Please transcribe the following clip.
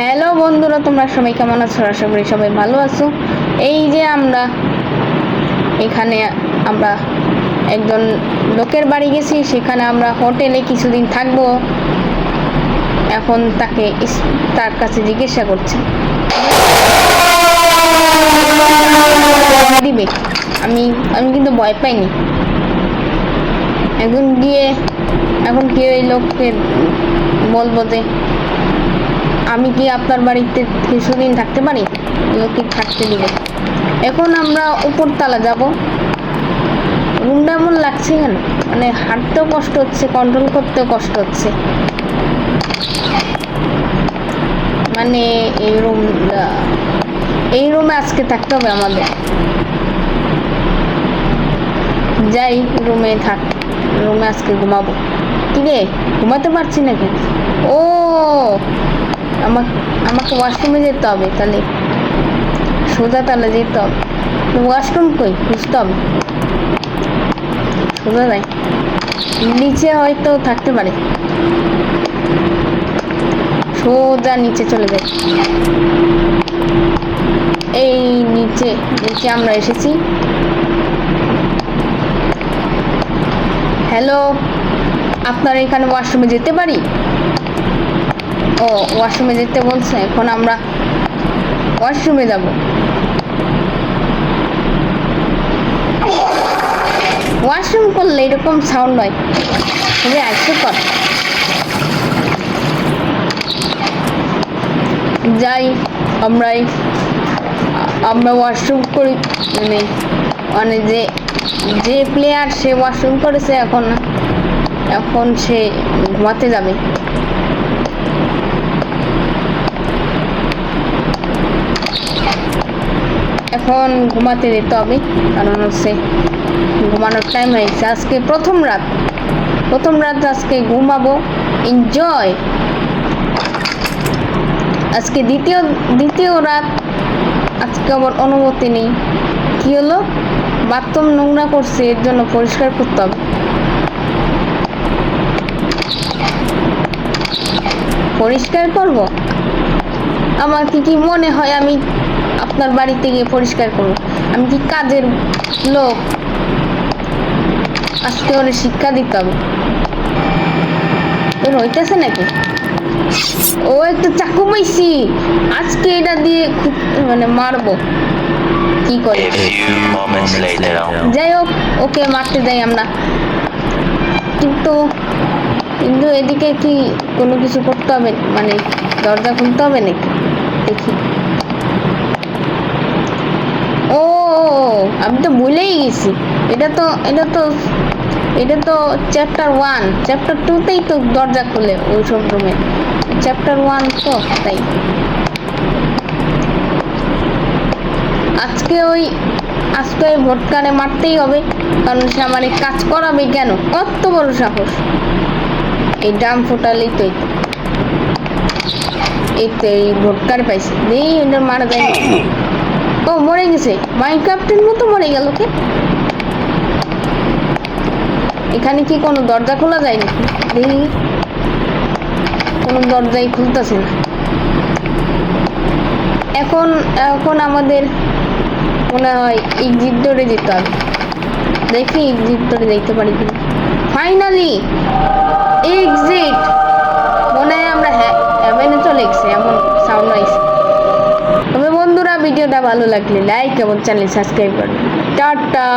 Hello বন্ধুরা, তোমরা সবাই কেমন আছো? আশা করি সবাই ভালো আছো। এই যে আমরা একজন লোকের বাড়ি গেছি, সেখানে আমরা হোটেলে কিছুদিন থাকবো। এখন তার কাছে জিজ্ঞাসা করছি দিবে। আমি কিন্তু ভয় পাইনি। এখন কি ওই লোককে বলবো যে আমি কি আপনার বাড়িতে কিছুদিন থাকতে পারি? লোকে থাকতে দিবে। এখন আমরা উপর তলা যাব। রুমটা এমন লাগছে কেন, মানে হাঁটতেও কষ্ট হচ্ছে, কন্ট্রোল করতেও কষ্ট হচ্ছে। মানে এই রুমে আজকে থাকতে হবে আমাদের। যাই রুমে আজকে ঘুমাবো। কি রে, ঘুমাতে পারছি নাকি? ও আমাকে ওয়াশরুমে যেতে হবে, তাহলে সোজা তাহলে যেতে হবে। ওয়াশরুম কই, খুঁজতে হবে। সোজা যাই, নিচে হয়তো থাকতে পারে। সোজা নিচে চলে যাই। এই নিচে আমরা এসেছি। হ্যালো, আপনার এখানে ওয়াশরুমে যেতে পারি? ও, ওয়াশরুমে যেতে বলছে। এখন আমরা ওয়াশরুমে যাব। ওয়াশরুম করলে এরকম সাউন্ড হয়, খুবই হাস্যকর। যাই আমরা ওয়াশরুম করি। মানে যে প্লেয়ার সে ওয়াশরুম করেছে, এখন সে ঘুমাতে যাবে। এখন ঘুমাতে যেতে হবে, কারণ হচ্ছে ঘুমানোর টাইম হয়েছে। আজকে প্রথম রাত আজকে ঘুমাবো, এনজয়। আজকে দ্বিতীয় রাত। আজকে আবার অনুমতি নেই। কি হলো? বাথরুম নোংরা করছে, এর জন্য পরিষ্কার করতে হবে। পরিষ্কার করব? আমার কি মনে হয় আমি আপনার বাড়িতে গিয়ে পরিষ্কার করব? আমি কি কাজের লোক? আজকে ওরে শিক্ষা দিতে হবে। তোর হইতেছে নাকি? ও একটু চাকু পাইছি, আজকে এটা দিয়ে খুব মারবো। কি করে? যাই হোক, ওকে মারতে যাই আমরা। কিন্তু এদিকে কি কোনো কিছু করতে হবে? মানে দরজা খুলতে হবে নাকি? দেখি। ও, আমি তো ভুলেই গেছি। এটা তো চ্যাপ্টার 1। চ্যাপ্টার 2তেই তো দরজা খুলে ওই সব রুমে। চ্যাপ্টার 1 তো তাই। আজকে ওই ভোটকারে মারতেই হবে, কারণ সে আমার কাজ করাবে। কেন? কত বড় সাহস! এই ড্রাম ফোটালেই তো এই ভোটকার পাইছে। এটা মারা যায়। ও, মরে গেছে। মাইনক্রাফটের মতো মরে গেল কে? এখানে কি কোনো দরজা খোলা যায় না? দেখি, কোনো দরজাই খুলতেছে না। এখন আমাদের মনে হয় এক্সিট ডোরে যেতে হবে। দেখি এক্সিট ডোরে যেতে পারি কিনা। Finally exit. মনে হয় আমরা হেভেনে চলে গেছি, এমন সাউন্ড আইছে। তবে বন্ধুরা, ভিডিওটা ভালো লাগলে লাইক এবং চ্যানেল সাবস্ক্রাইব করবেন। টাটা।